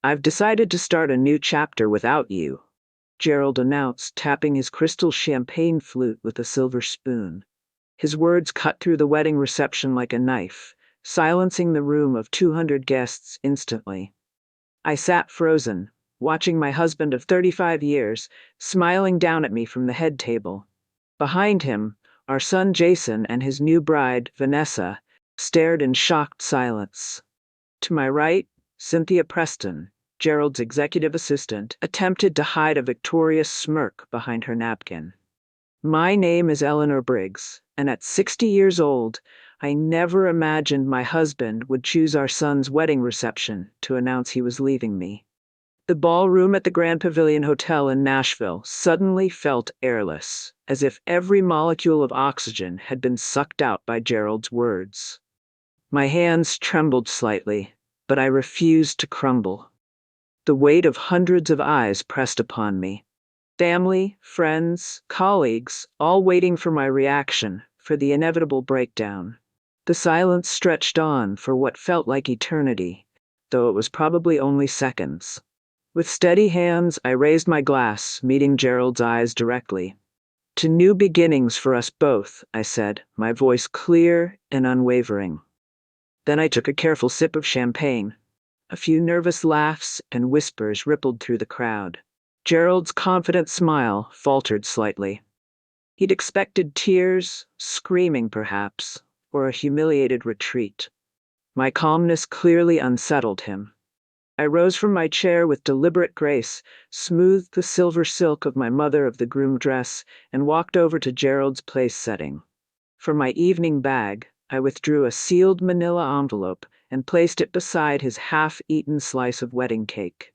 I've decided to start a new chapter without you, Gerald announced, tapping his crystal champagne flute with a silver spoon. His words cut through the wedding reception like a knife, silencing the room of 200 guests instantly. I sat frozen, watching my husband of 35 years, smiling down at me from the head table. Behind him, our son Jason and his new bride, Vanessa, stared in shocked silence. To my right, Cynthia Preston, Gerald's executive assistant, attempted to hide a victorious smirk behind her napkin. My name is Eleanor Briggs, and at 60 years old, I never imagined my husband would choose our son's wedding reception to announce he was leaving me. The ballroom at the Grand Pavilion Hotel in Nashville suddenly felt airless, as if every molecule of oxygen had been sucked out by Gerald's words. My hands trembled slightly, but I refused to crumble. The weight of hundreds of eyes pressed upon me. Family, friends, colleagues, all waiting for my reaction, for the inevitable breakdown. The silence stretched on for what felt like eternity, though it was probably only seconds. With steady hands, I raised my glass, meeting Gerald's eyes directly. "To new beginnings for us both," I said, my voice clear and unwavering. Then I took a careful sip of champagne. A few nervous laughs and whispers rippled through the crowd. Gerald's confident smile faltered slightly. He'd expected tears, screaming perhaps, or a humiliated retreat. My calmness clearly unsettled him. I rose from my chair with deliberate grace, smoothed the silver silk of my mother of the groom dress, and walked over to Gerald's place setting. From my evening bag, I withdrew a sealed manila envelope and placed it beside his half-eaten slice of wedding cake.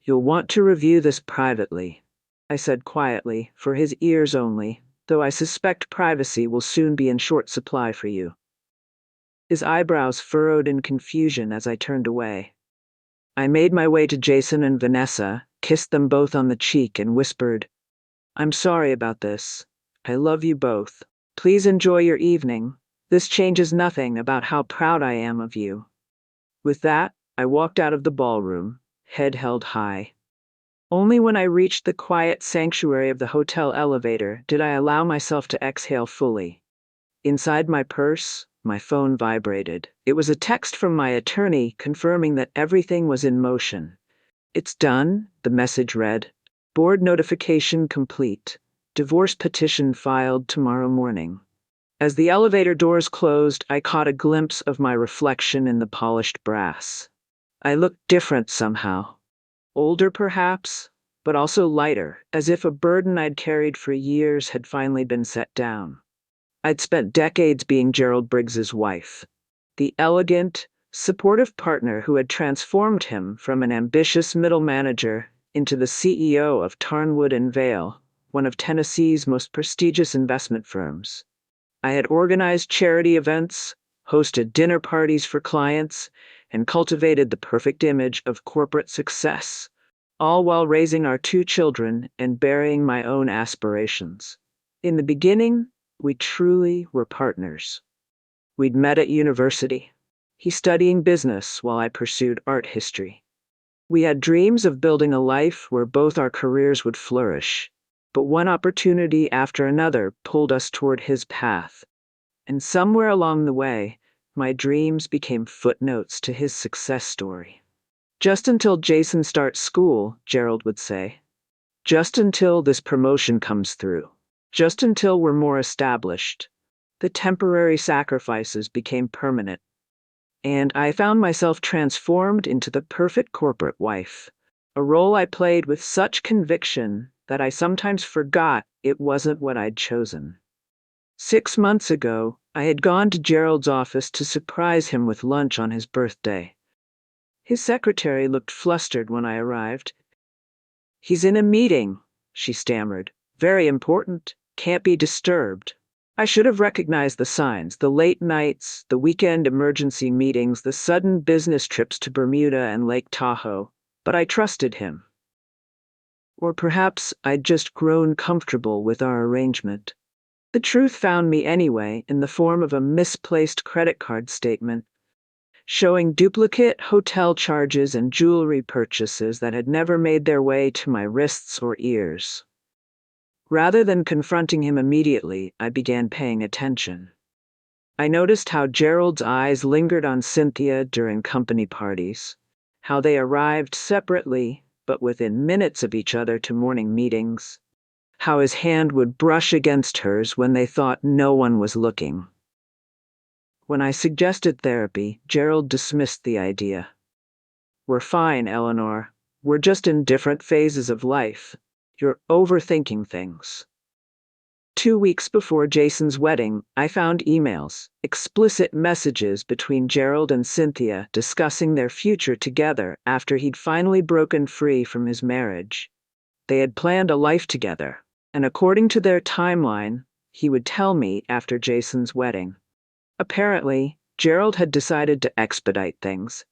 "You'll want to review this privately," I said quietly, for his ears only, though I suspect privacy will soon be in short supply for you. His eyebrows furrowed in confusion as I turned away. I made my way to Jason and Vanessa, kissed them both on the cheek, and whispered, "I'm sorry about this. I love you both. Please enjoy your evening. This changes nothing about how proud I am of you." With that, I walked out of the ballroom, head held high. Only when I reached the quiet sanctuary of the hotel elevator did I allow myself to exhale fully. Inside my purse, my phone vibrated. It was a text from my attorney confirming that everything was in motion. "It's done," the message read. "Board notification complete. Divorce petition filed tomorrow morning." As the elevator doors closed, I caught a glimpse of my reflection in the polished brass. I looked different somehow. Older, perhaps, but also lighter, as if a burden I'd carried for years had finally been set down. I'd spent decades being Gerald Briggs's wife, the elegant, supportive partner who had transformed him from an ambitious middle manager into the CEO of Tarnwood and Vale, one of Tennessee's most prestigious investment firms. I had organized charity events, hosted dinner parties for clients, and cultivated the perfect image of corporate success, all while raising our 2 children and burying my own aspirations. In the beginning, we truly were partners. We'd met at university, he studying business while I pursued art history. We had dreams of building a life where both our careers would flourish, but one opportunity after another pulled us toward his path. And somewhere along the way, my dreams became footnotes to his success story. "Just until Jason starts school," Gerald would say. "Just until this promotion comes through. Just until we're more established." The temporary sacrifices became permanent. And I found myself transformed into the perfect corporate wife, a role I played with such conviction that I sometimes forgot it wasn't what I'd chosen. 6 months ago, I had gone to Gerald's office to surprise him with lunch on his birthday. His secretary looked flustered when I arrived. "He's in a meeting," she stammered. "Very important. Can't be disturbed." I should have recognized the signs: the late nights, the weekend emergency meetings, the sudden business trips to Bermuda and Lake Tahoe, but I trusted him. Or perhaps I'd just grown comfortable with our arrangement. The truth found me anyway in the form of a misplaced credit card statement. showing duplicate hotel charges and jewelry purchases that had never made their way to my wrists or ears. Rather than confronting him immediately, I began paying attention. I noticed how Gerald's eyes lingered on Cynthia during company parties, how they arrived separately, but within minutes of each other to morning meetings, how his hand would brush against hers when they thought no one was looking. When I suggested therapy, Gerald dismissed the idea. "We're fine, Eleanor. We're just in different phases of life. You're overthinking things." 2 weeks before Jason's wedding, I found emails, explicit messages between Gerald and Cynthia discussing their future together after he'd finally broken free from his marriage. They had planned a life together, and according to their timeline, he would tell me after Jason's wedding. Apparently, Gerald had decided to expedite things.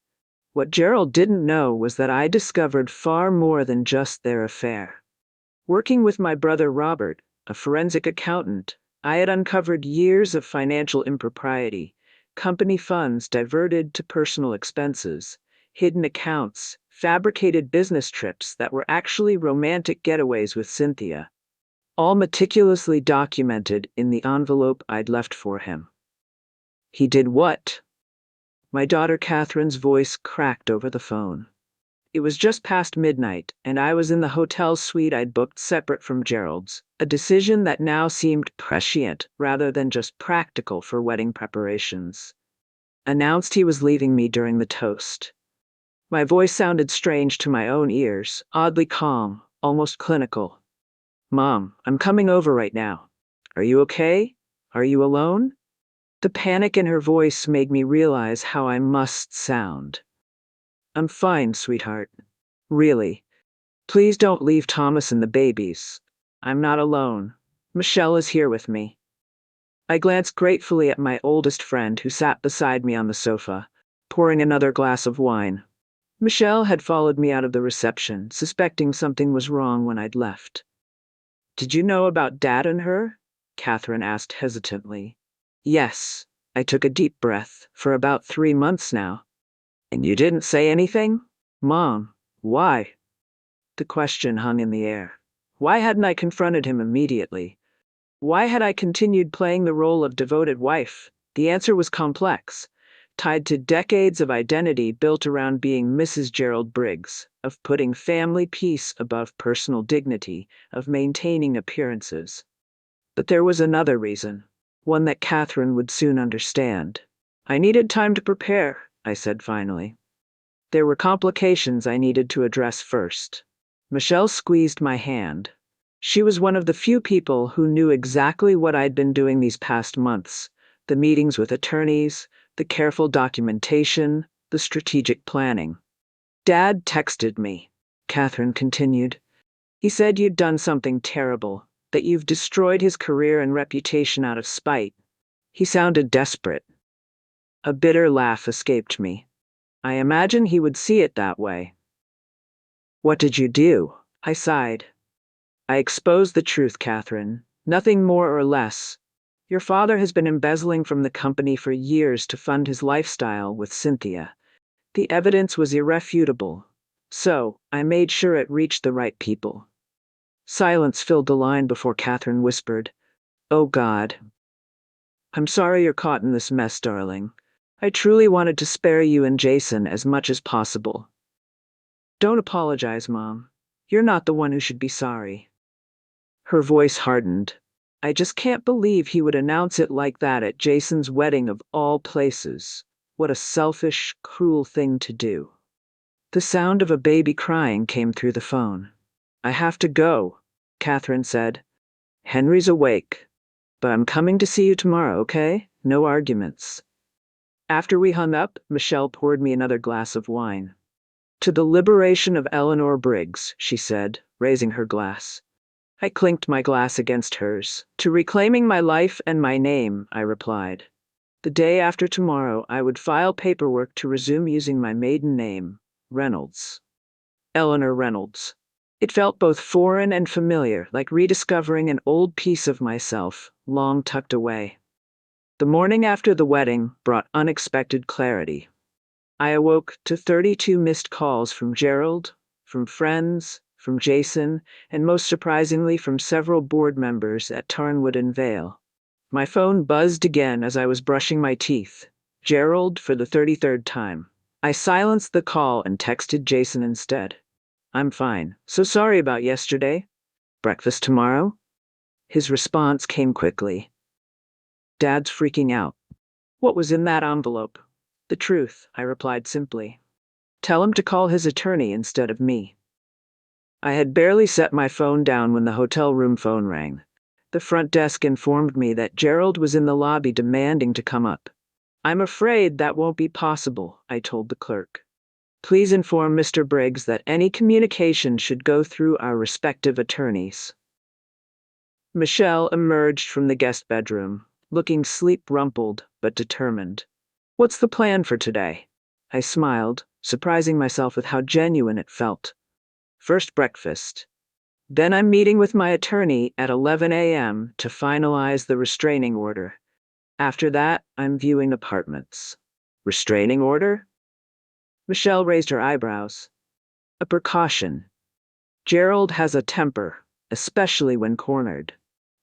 What Gerald didn't know was that I discovered far more than just their affair. Working with my brother Robert, a forensic accountant, I had uncovered years of financial impropriety, company funds diverted to personal expenses, hidden accounts, fabricated business trips that were actually romantic getaways with Cynthia, all meticulously documented in the envelope I'd left for him. "He did what?" My daughter Catherine's voice cracked over the phone. It was just past midnight, and I was in the hotel suite I'd booked separate from Gerald's, a decision that now seemed prescient rather than just practical for wedding preparations. Announced he was leaving me during the toast. My voice sounded strange to my own ears, oddly calm, almost clinical. "Mom, I'm coming over right now. Are you okay? Are you alone?" The panic in her voice made me realize how I must sound. "I'm fine, sweetheart. Really. Please don't leave Thomas and the babies. I'm not alone. Michelle is here with me." I glanced gratefully at my oldest friend who sat beside me on the sofa, pouring another glass of wine. Michelle had followed me out of the reception, suspecting something was wrong when I'd left. "Did you know about Dad and her?" Catherine asked hesitantly. "Yes." I took a deep breath. "For about 3 months now." "And you didn't say anything?" "Mom, why?" The question hung in the air. Why hadn't I confronted him immediately? Why had I continued playing the role of devoted wife? The answer was complex, tied to decades of identity built around being Mrs. Gerald Briggs, of putting family peace above personal dignity, of maintaining appearances. But there was another reason, one that Catherine would soon understand. "I needed time to prepare," I said finally. "There were complications I needed to address first." Michelle squeezed my hand. She was one of the few people who knew exactly what I'd been doing these past months: the meetings with attorneys, the careful documentation, the strategic planning. "Dad texted me," Catherine continued. "He said you'd done something terrible, that you've destroyed his career and reputation out of spite." He sounded desperate. A bitter laugh escaped me. I imagine he would see it that way. "What did you do?" I sighed. "I exposed the truth, Catherine. Nothing more or less. Your father has been embezzling from the company for years to fund his lifestyle with Cynthia. The evidence was irrefutable. So, I made sure it reached the right people." Silence filled the line before Catherine whispered, "Oh God. I'm sorry you're caught in this mess, darling. I truly wanted to spare you and Jason as much as possible." "Don't apologize, Mom. You're not the one who should be sorry." Her voice hardened. "I just can't believe he would announce it like that at Jason's wedding of all places. What a selfish, cruel thing to do." The sound of a baby crying came through the phone. "I have to go," Catherine said. "Henry's awake. But I'm coming to see you tomorrow, okay? No arguments." After we hung up, Michelle poured me another glass of wine. "To the liberation of Eleanor Briggs," she said, raising her glass. I clinked my glass against hers. "To reclaiming my life and my name," I replied. The day after tomorrow, I would file paperwork to resume using my maiden name, Reynolds. Eleanor Reynolds. It felt both foreign and familiar, like rediscovering an old piece of myself, long tucked away. The morning after the wedding brought unexpected clarity. I awoke to 32 missed calls from Gerald, from friends, from Jason, and most surprisingly from several board members at Tarnwood and Vale. My phone buzzed again as I was brushing my teeth. Gerald for the 33rd time. I silenced the call and texted Jason instead. I'm fine. So sorry about yesterday. Breakfast tomorrow? His response came quickly. Dad's freaking out. What was in that envelope? The truth, I replied simply. Tell him to call his attorney instead of me. I had barely set my phone down when the hotel room phone rang. The front desk informed me that Gerald was in the lobby demanding to come up. I'm afraid that won't be possible, I told the clerk. Please inform Mr. Briggs that any communication should go through our respective attorneys. Michelle emerged from the guest bedroom, looking sleep-rumpled but determined. What's the plan for today? I smiled, surprising myself with how genuine it felt. First breakfast. Then I'm meeting with my attorney at 11 a.m. to finalize the restraining order. After that, I'm viewing apartments. Restraining order? Michelle raised her eyebrows. A precaution. Gerald has a temper, especially when cornered.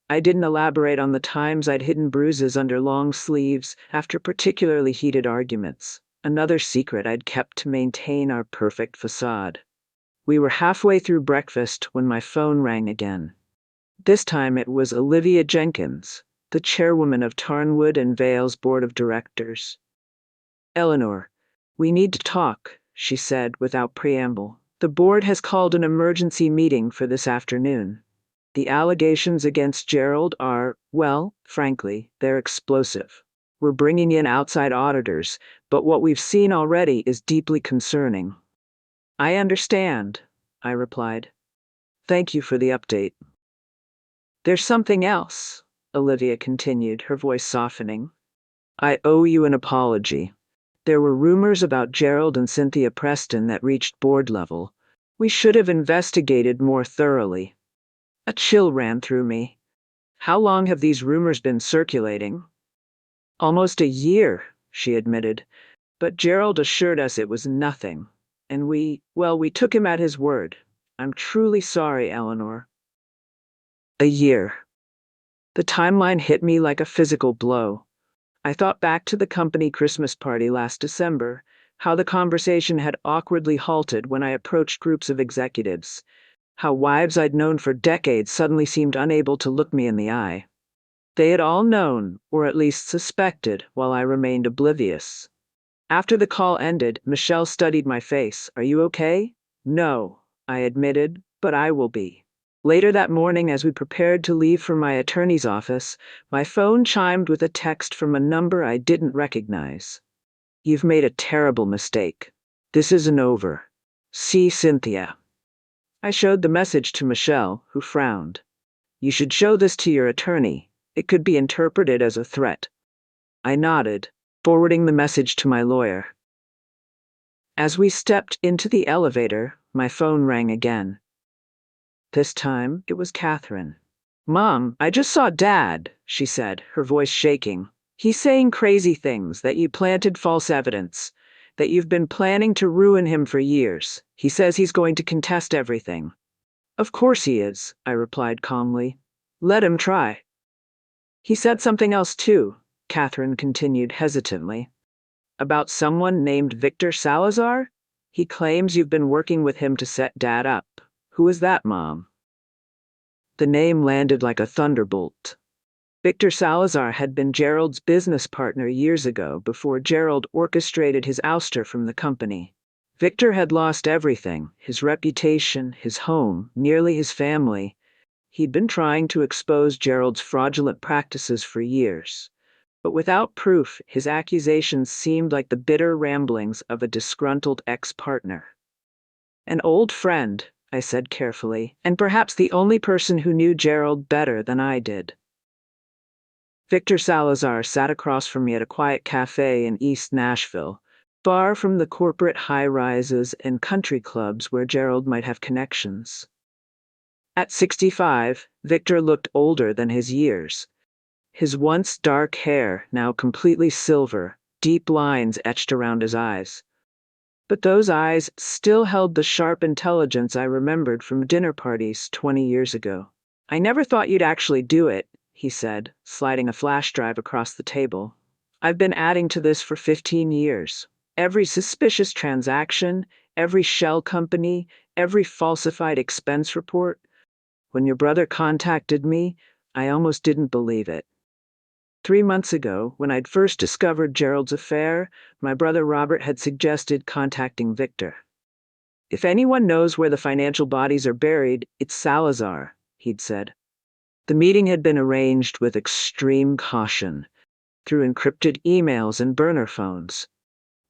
I didn't elaborate on the times I'd hidden bruises under long sleeves after particularly heated arguments, another secret I'd kept to maintain our perfect facade. We were halfway through breakfast when my phone rang again. This time it was Olivia Jenkins, the chairwoman of Tarnwood and Vale's board of directors. Eleanor, we need to talk, she said without preamble. The board has called an emergency meeting for this afternoon. The allegations against Gerald are, well, frankly, they're explosive. We're bringing in outside auditors, but what we've seen already is deeply concerning. I understand, I replied. Thank you for the update. There's something else, Olivia continued, her voice softening. I owe you an apology. There were rumors about Gerald and Cynthia Preston that reached board level. We should have investigated more thoroughly. A chill ran through me. How long have these rumors been circulating? Almost a year, she admitted, but Gerald assured us it was nothing. And we took him at his word. I'm truly sorry, Eleanor. A year. The timeline hit me like a physical blow. I thought back to the company Christmas party last December, how the conversation had awkwardly halted when I approached groups of executives, how wives I'd known for decades suddenly seemed unable to look me in the eye. They had all known, or at least suspected, while I remained oblivious. After the call ended, Michelle studied my face. Are you okay? No, I admitted, but I will be. Later that morning, as we prepared to leave for my attorney's office, my phone chimed with a text from a number I didn't recognize. You've made a terrible mistake. This isn't over. See Cynthia. I showed the message to Michelle, who frowned. You should show this to your attorney. It could be interpreted as a threat. I nodded, forwarding the message to my lawyer. As we stepped into the elevator, my phone rang again. This time, it was Catherine. Mom, I just saw Dad, she said, her voice shaking. He's saying crazy things, that you planted false evidence, that you've been planning to ruin him for years. He says he's going to contest everything. Of course he is, I replied calmly. Let him try. He said something else too, Catherine continued hesitantly. About someone named Victor Salazar? He claims you've been working with him to set Dad up. Who is that, Mom? The name landed like a thunderbolt. Victor Salazar had been Gerald's business partner years ago, before Gerald orchestrated his ouster from the company. Victor had lost everything, his reputation, his home, nearly his family. He'd been trying to expose Gerald's fraudulent practices for years. But without proof, his accusations seemed like the bitter ramblings of a disgruntled ex-partner. An old friend, I said carefully, and perhaps the only person who knew Gerald better than I did. Victor Salazar sat across from me at a quiet cafe in East Nashville, far from the corporate high-rises and country clubs where Gerald might have connections. At 65, Victor looked older than his years. His once dark hair, now completely silver, deep lines etched around his eyes. But those eyes still held the sharp intelligence I remembered from dinner parties 20 years ago. "I never thought you'd actually do it," he said, sliding a flash drive across the table. "I've been adding to this for 15 years. Every suspicious transaction, every shell company, every falsified expense report. When your brother contacted me, I almost didn't believe it. 3 months ago, when I'd first discovered Gerald's affair, my brother Robert had suggested contacting Victor. If anyone knows where the financial bodies are buried, it's Salazar, he'd said. The meeting had been arranged with extreme caution, through encrypted emails and burner phones.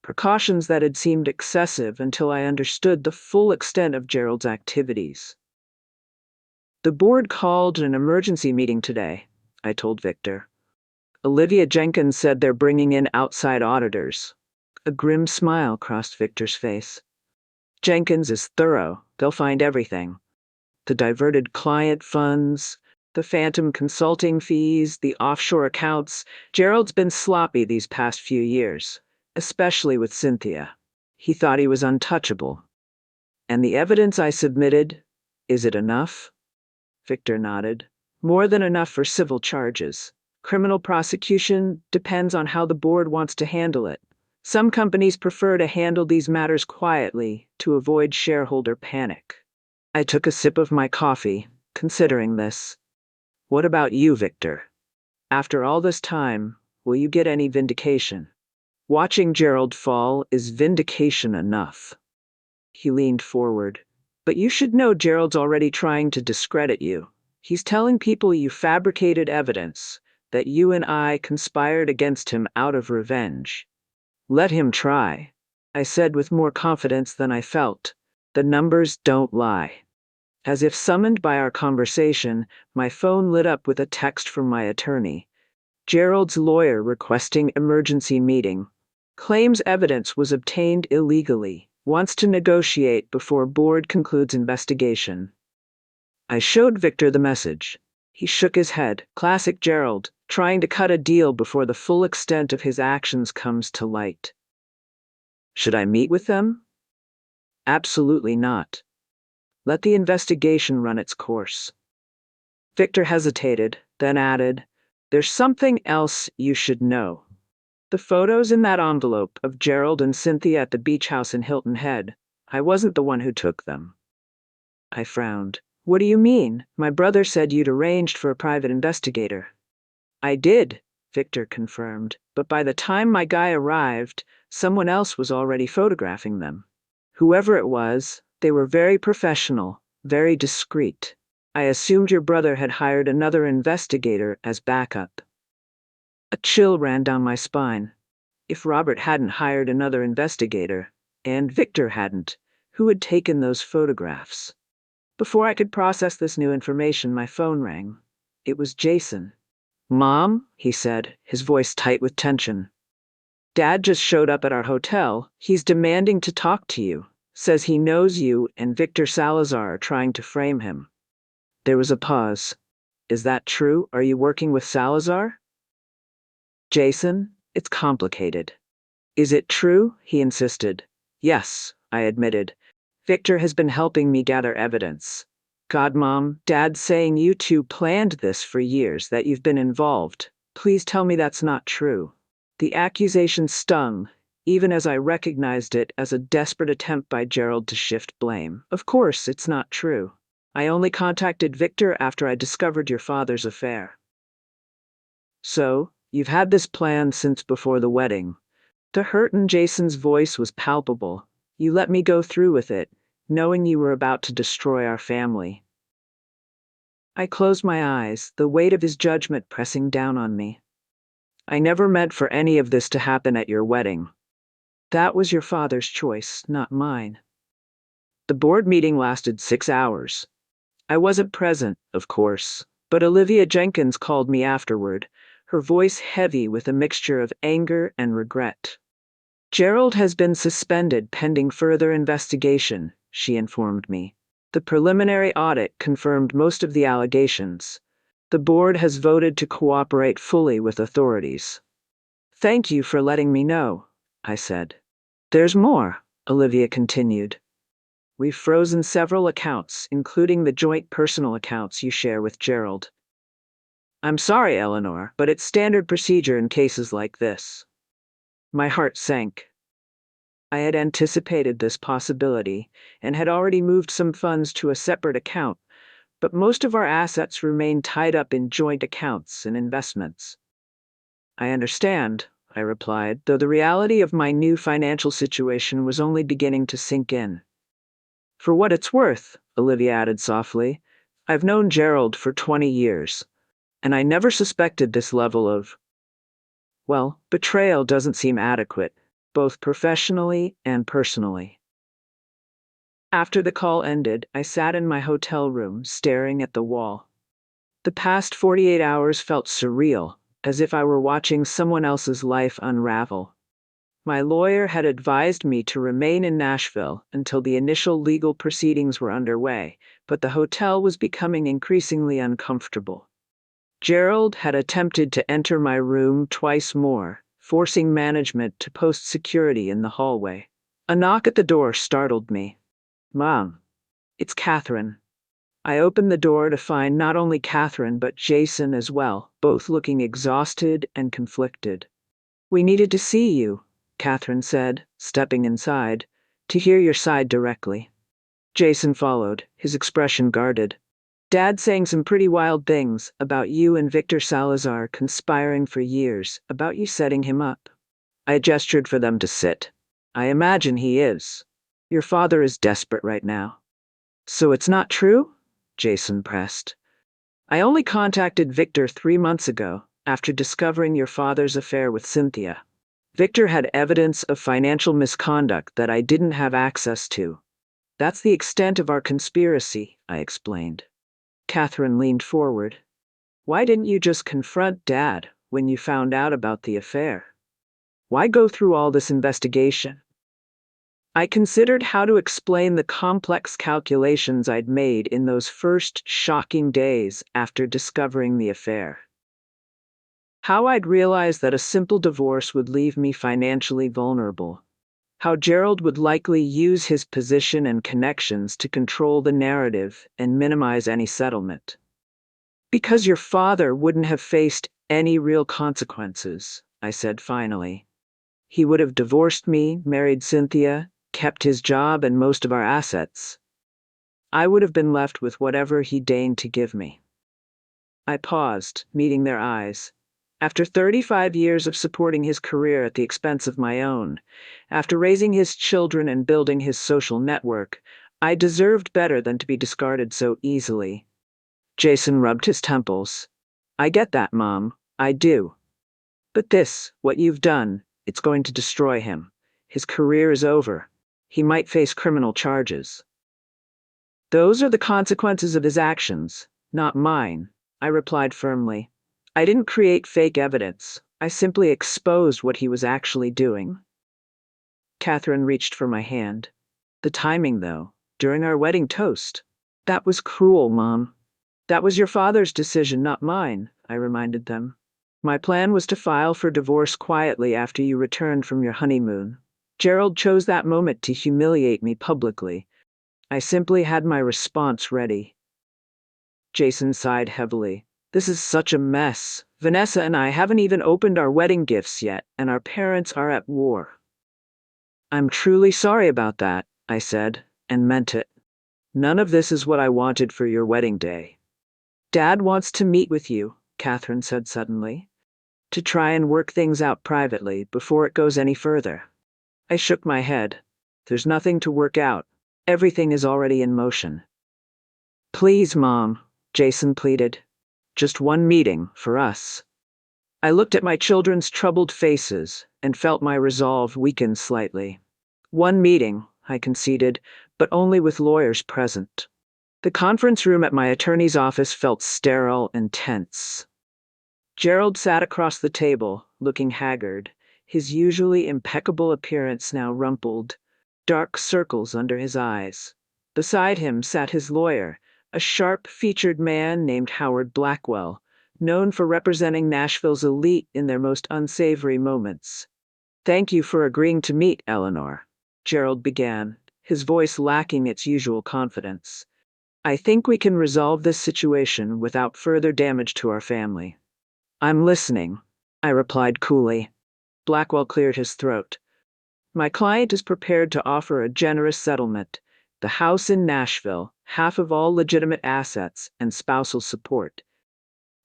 Precautions that had seemed excessive until I understood the full extent of Gerald's activities. "The board called an emergency meeting today," I told Victor. "Olivia Jenkins said they're bringing in outside auditors." A grim smile crossed Victor's face. "Jenkins is thorough. They'll find everything. The diverted client funds, the phantom consulting fees, the offshore accounts. Gerald's been sloppy these past few years, especially with Cynthia. He thought he was untouchable. And the evidence I submitted, is it enough?" Victor nodded. "More than enough for civil charges. Criminal prosecution depends on how the board wants to handle it. Some companies prefer to handle these matters quietly to avoid shareholder panic." I took a sip of my coffee, considering this. "What about you, Victor? After all this time, will you get any vindication? Watching Gerald fall is vindication enough." He leaned forward. "But you should know Gerald's already trying to discredit you. He's telling people you fabricated evidence, that you and I conspired against him out of revenge." "Let him try," I said with more confidence than I felt. "The numbers don't lie." As if summoned by our conversation, my phone lit up with a text from my attorney. "Gerald's lawyer requesting emergency meeting. Claims evidence was obtained illegally. Wants to negotiate before board concludes investigation." I showed Victor the message. He shook his head. Classic Gerald, trying to cut a deal before the full extent of his actions comes to light. Should I meet with them? Absolutely not. Let the investigation run its course. Victor hesitated, then added, "There's something else you should know. The photos in that envelope of Gerald and Cynthia at the beach house in Hilton Head, I wasn't the one who took them." I frowned. "What do you mean? My brother said you'd arranged for a private investigator." "I did," Victor confirmed, "but by the time my guy arrived, someone else was already photographing them. Whoever it was, they were very professional, very discreet. I assumed your brother had hired another investigator as backup." A chill ran down my spine. If Robert hadn't hired another investigator, and Victor hadn't, who had taken those photographs? Before I could process this new information, my phone rang. It was Jason. "Mom," he said, his voice tight with tension. "Dad just showed up at our hotel. He's demanding to talk to you. Says he knows you and Victor Salazar are trying to frame him." There was a pause. "Is that true? Are you working with Salazar?" "Jason, it's complicated." "Is it true?" he insisted. "Yes," I admitted. "Victor has been helping me gather evidence. God, Mom, Dad's saying you two planned this for years, that you've been involved. Please tell me that's not true." The accusation stung, even as I recognized it as a desperate attempt by Gerald to shift blame. "Of course, it's not true. I only contacted Victor after I discovered your father's affair." "So, you've had this plan since before the wedding." The hurt in Jason's voice was palpable. "You let me go through with it, knowing you were about to destroy our family." I closed my eyes, the weight of his judgment pressing down on me. "I never meant for any of this to happen at your wedding. That was your father's choice, not mine." The board meeting lasted 6 hours. I wasn't present, of course, but Olivia Jenkins called me afterward, her voice heavy with a mixture of anger and regret. "Gerald has been suspended pending further investigation," she informed me. "The preliminary audit confirmed most of the allegations. The board has voted to cooperate fully with authorities." "Thank you for letting me know," I said. "There's more." Olivia continued. We've frozen several accounts, including the joint personal accounts you share with Gerald. I'm sorry, Eleanor, but it's standard procedure in cases like this. My heart sank. I had anticipated this possibility and had already moved some funds to a separate account, but most of our assets remain tied up in joint accounts and investments. I understand, I replied, though the reality of my new financial situation was only beginning to sink in. For what it's worth, Olivia added softly, I've known Gerald for 20 years, and I never suspected this level of, well, betrayal doesn't seem adequate, both professionally and personally. After the call ended, I sat in my hotel room, staring at the wall. The past 48 hours felt surreal, as if I were watching someone else's life unravel. My lawyer had advised me to remain in Nashville until the initial legal proceedings were underway, but the hotel was becoming increasingly uncomfortable. Gerald had attempted to enter my room twice more, forcing management to post security in the hallway. A knock at the door startled me. Mom, it's Catherine. I opened the door to find not only Catherine but Jason as well, both looking exhausted and conflicted. We needed to see you, Catherine said, stepping inside, to hear your side directly. Jason followed, his expression guarded. Dad's saying some pretty wild things about you and Victor Salazar conspiring for years, about you setting him up. I gestured for them to sit. I imagine he is. Your father is desperate right now. So it's not true? Jason pressed. I only contacted Victor 3 months ago, after discovering your father's affair with Cynthia. Victor had evidence of financial misconduct that I didn't have access to. That's the extent of our conspiracy, I explained. Catherine leaned forward. Why didn't you just confront Dad when you found out about the affair? Why go through all this investigation? I considered how to explain the complex calculations I'd made in those first shocking days after discovering the affair. How I'd realized that a simple divorce would leave me financially vulnerable. How Gerald would likely use his position and connections to control the narrative and minimize any settlement. Because your father wouldn't have faced any real consequences, I said finally. He would have divorced me, married Cynthia, kept his job and most of our assets. I would have been left with whatever he deigned to give me. I paused, meeting their eyes. After 35 years of supporting his career at the expense of my own, after raising his children and building his social network, I deserved better than to be discarded so easily. Jason rubbed his temples. I get that, Mom. I do. But this, what you've done, it's going to destroy him. His career is over. He might face criminal charges. Those are the consequences of his actions, not mine, I replied firmly. I didn't create fake evidence. I simply exposed what he was actually doing. Catherine reached for my hand. The timing, though, during our wedding toast. That was cruel, Mom. That was your father's decision, not mine, I reminded them. My plan was to file for divorce quietly after you returned from your honeymoon. Gerald chose that moment to humiliate me publicly. I simply had my response ready. Jason sighed heavily. This is such a mess. Vanessa and I haven't even opened our wedding gifts yet, and our parents are at war. I'm truly sorry about that, I said, and meant it. None of this is what I wanted for your wedding day. Dad wants to meet with you, Catherine said suddenly, to try and work things out privately before it goes any further. I shook my head. There's nothing to work out. Everything is already in motion. Please, Mom, Jason pleaded. Just one meeting for us. I looked at my children's troubled faces and felt my resolve weaken slightly. One meeting, I conceded, but only with lawyers present. The conference room at my attorney's office felt sterile and tense. Gerald sat across the table, looking haggard, his usually impeccable appearance now rumpled, dark circles under his eyes. Beside him sat his lawyer, a sharp-featured man named Howard Blackwell, known for representing Nashville's elite in their most unsavory moments. Thank you for agreeing to meet, Eleanor, Gerald began, his voice lacking its usual confidence. "I think we can resolve this situation without further damage to our family." "I'm listening," I replied coolly. Blackwell cleared his throat. "My client is prepared to offer a generous settlement: the house in Nashville, half of all legitimate assets, and spousal support.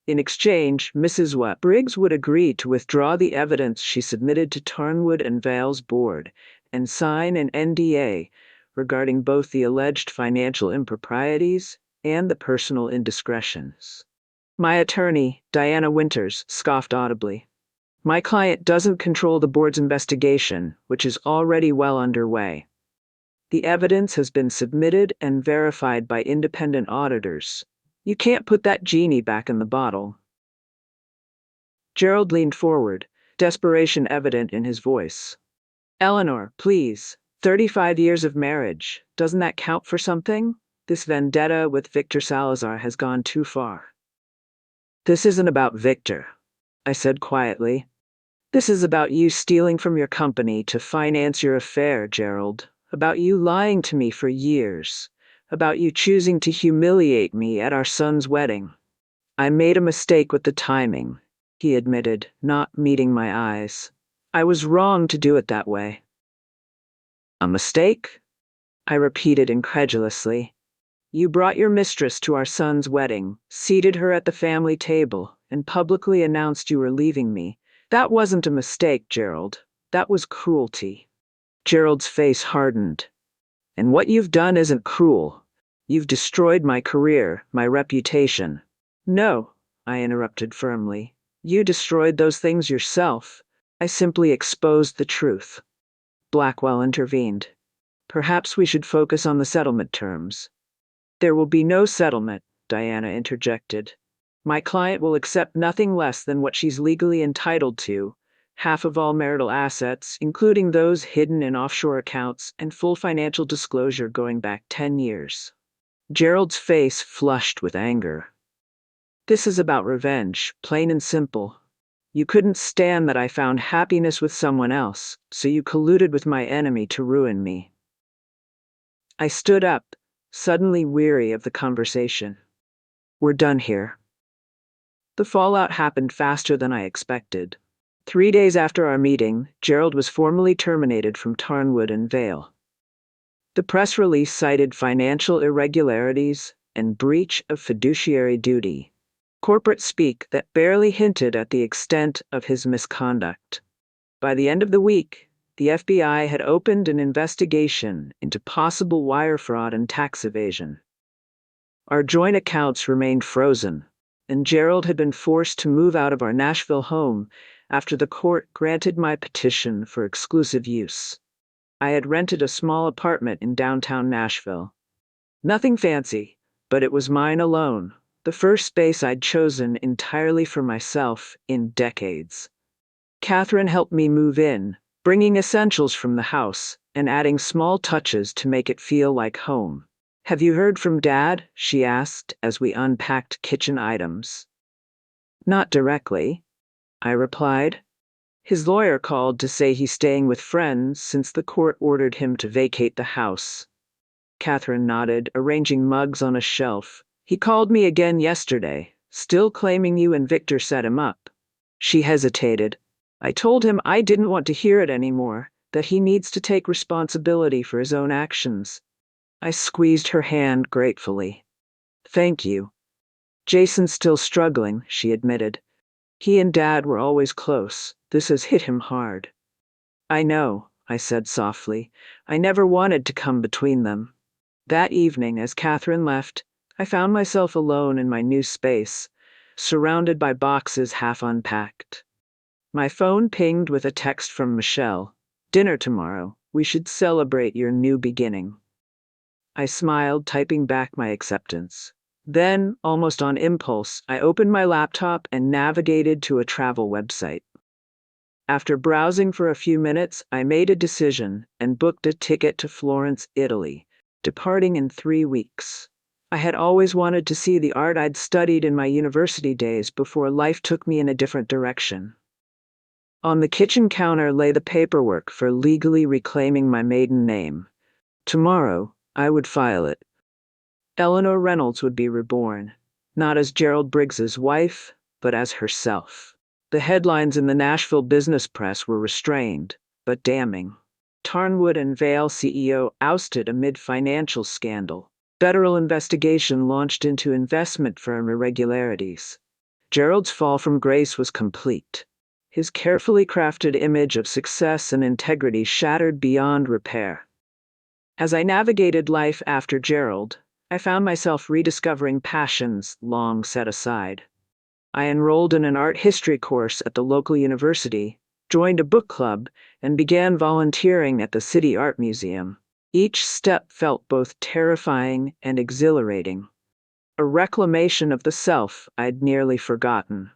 In exchange, Mrs. Briggs would agree to withdraw the evidence she submitted to Tarnwood and Vale's board and sign an NDA regarding both the alleged financial improprieties and the personal indiscretions." My attorney, Diana Winters, scoffed audibly. "My client doesn't control the board's investigation, which is already well underway. The evidence has been submitted and verified by independent auditors. You can't put that genie back in the bottle." Gerald leaned forward, desperation evident in his voice. "Eleanor, please. 35 years of marriage. Doesn't that count for something? This vendetta with Victor Salazar has gone too far." "This isn't about Victor," I said quietly. "This is about you stealing from your company to finance your affair, Gerald. About you lying to me for years. About you choosing to humiliate me at our son's wedding." "I made a mistake with the timing," he admitted, not meeting my eyes. "I was wrong to do it that way." "A mistake?" I repeated incredulously. "You brought your mistress to our son's wedding, seated her at the family table, and publicly announced you were leaving me. That wasn't a mistake, Gerald. That was cruelty." Gerald's face hardened. "And what you've done isn't cruel. You've destroyed my career, my reputation." "No," I interrupted firmly. "You destroyed those things yourself. I simply exposed the truth." Blackwell intervened. "Perhaps we should focus on the settlement terms." "There will be no settlement," Diana interjected. "My client will accept nothing less than what she's legally entitled to: half of all marital assets, including those hidden in offshore accounts, and full financial disclosure going back 10 years. Gerald's face flushed with anger. "This is about revenge, plain and simple. You couldn't stand that I found happiness with someone else, so you colluded with my enemy to ruin me." I stood up, suddenly weary of the conversation. "We're done here." The fallout happened faster than I expected. 3 days after our meeting, Gerald was formally terminated from Tarnwood and Vale. The press release cited financial irregularities and breach of fiduciary duty, corporate speak that barely hinted at the extent of his misconduct. By the end of the week, the FBI had opened an investigation into possible wire fraud and tax evasion. Our joint accounts remained frozen, and Gerald had been forced to move out of our Nashville home after the court granted my petition for exclusive use. I had rented a small apartment in downtown Nashville. Nothing fancy, but it was mine alone, the first space I'd chosen entirely for myself in decades. Catherine helped me move in, bringing essentials from the house and adding small touches to make it feel like home. "Have you heard from Dad?" she asked as we unpacked kitchen items. "Not directly," I replied. "His lawyer called to say he's staying with friends since the court ordered him to vacate the house." Catherine nodded, arranging mugs on a shelf. "He called me again yesterday, still claiming you and Victor set him up." She hesitated. "I told him I didn't want to hear it anymore, that he needs to take responsibility for his own actions." I squeezed her hand gratefully. "Thank you." "Jason's still struggling," she admitted. "He and Dad were always close. This has hit him hard." "I know," I said softly. "I never wanted to come between them." That evening, as Catherine left, I found myself alone in my new space, surrounded by boxes half unpacked. My phone pinged with a text from Michelle. "Dinner tomorrow. We should celebrate your new beginning." I smiled, typing back my acceptance. Then, almost on impulse, I opened my laptop and navigated to a travel website. After browsing for a few minutes, I made a decision and booked a ticket to Florence, Italy, departing in 3 weeks. I had always wanted to see the art I'd studied in my university days before life took me in a different direction. On the kitchen counter lay the paperwork for legally reclaiming my maiden name. Tomorrow, I would file it. Eleanor Reynolds would be reborn, not as Gerald Briggs's wife, but as herself. The headlines in the Nashville business press were restrained, but damning. Tarnwood and Vale CEO ousted amid financial scandal. Federal investigation launched into investment firm irregularities. Gerald's fall from grace was complete. His carefully crafted image of success and integrity shattered beyond repair. As I navigated life after Gerald, I found myself rediscovering passions long set aside. I enrolled in an art history course at the local university, joined a book club, and began volunteering at the City Art Museum. Each step felt both terrifying and exhilarating, a reclamation of the self I'd nearly forgotten.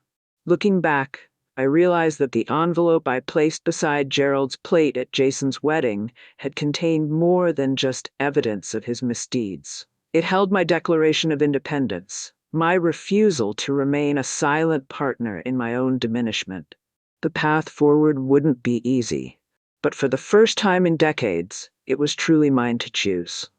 Looking back, I realized that the envelope I placed beside Gerald's plate at Jason's wedding had contained more than just evidence of his misdeeds. It held my declaration of independence, my refusal to remain a silent partner in my own diminishment. The path forward wouldn't be easy, but for the first time in decades, it was truly mine to choose.